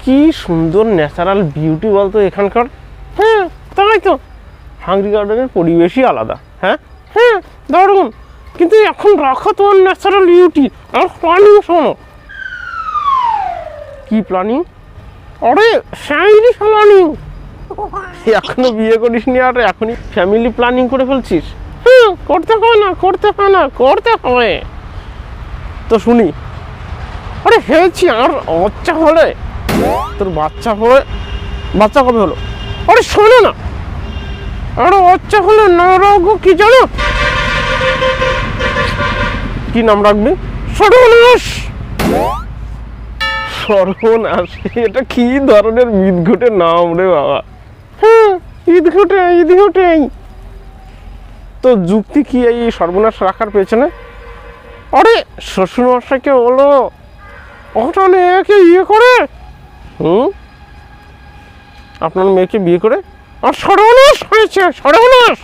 কি সুন্দর natural beauty বলতো এখানকার। হ্যাঁ তাই তো, হাংরি গার্ডেনের পরিবেশই আলাদা। হ্যাঁ হ্যাঁ দারুণ। কিন্তু এখন রাখো তোমার ন্যাচারাল বিউটি আর প্ল্যানিং শোনো। কি প্ল্যানিং? আরে ফ্যামিলি প্ল্যানিং। এখনো বিয়ে করিসনি আর এখনই ফ্যামিলি প্ল্যানিং করে ফেলছিস? হ্যাঁ করতে হয় না, করতে হয় না, করতে হয় তো। শুনি, আরে হয়েছি আর বাচ্চা হলে, তোর বাচ্চা হলে, বাচ্চা কবে হলো? আরে শোনো না, আর বাচ্চা হলে নাম রাখবো কি জানো? কি নাম রাখবি? সর্বনাশ। সর্বনাশ, এটা কি ধরনের বিদঘুটে নাম রে বাবা। হ্যাঁ ইদঘুটে। তো যুক্তি কি এই সর্বনাশ রাখার পেছনে? আরে শ্বশুরমশাইকে বলো ওটা মেয়েকে বিয়ে করে, আপনার মেয়েকে বিয়ে করে আর সর্বনাশ হয়েছে, সর্বনাশ।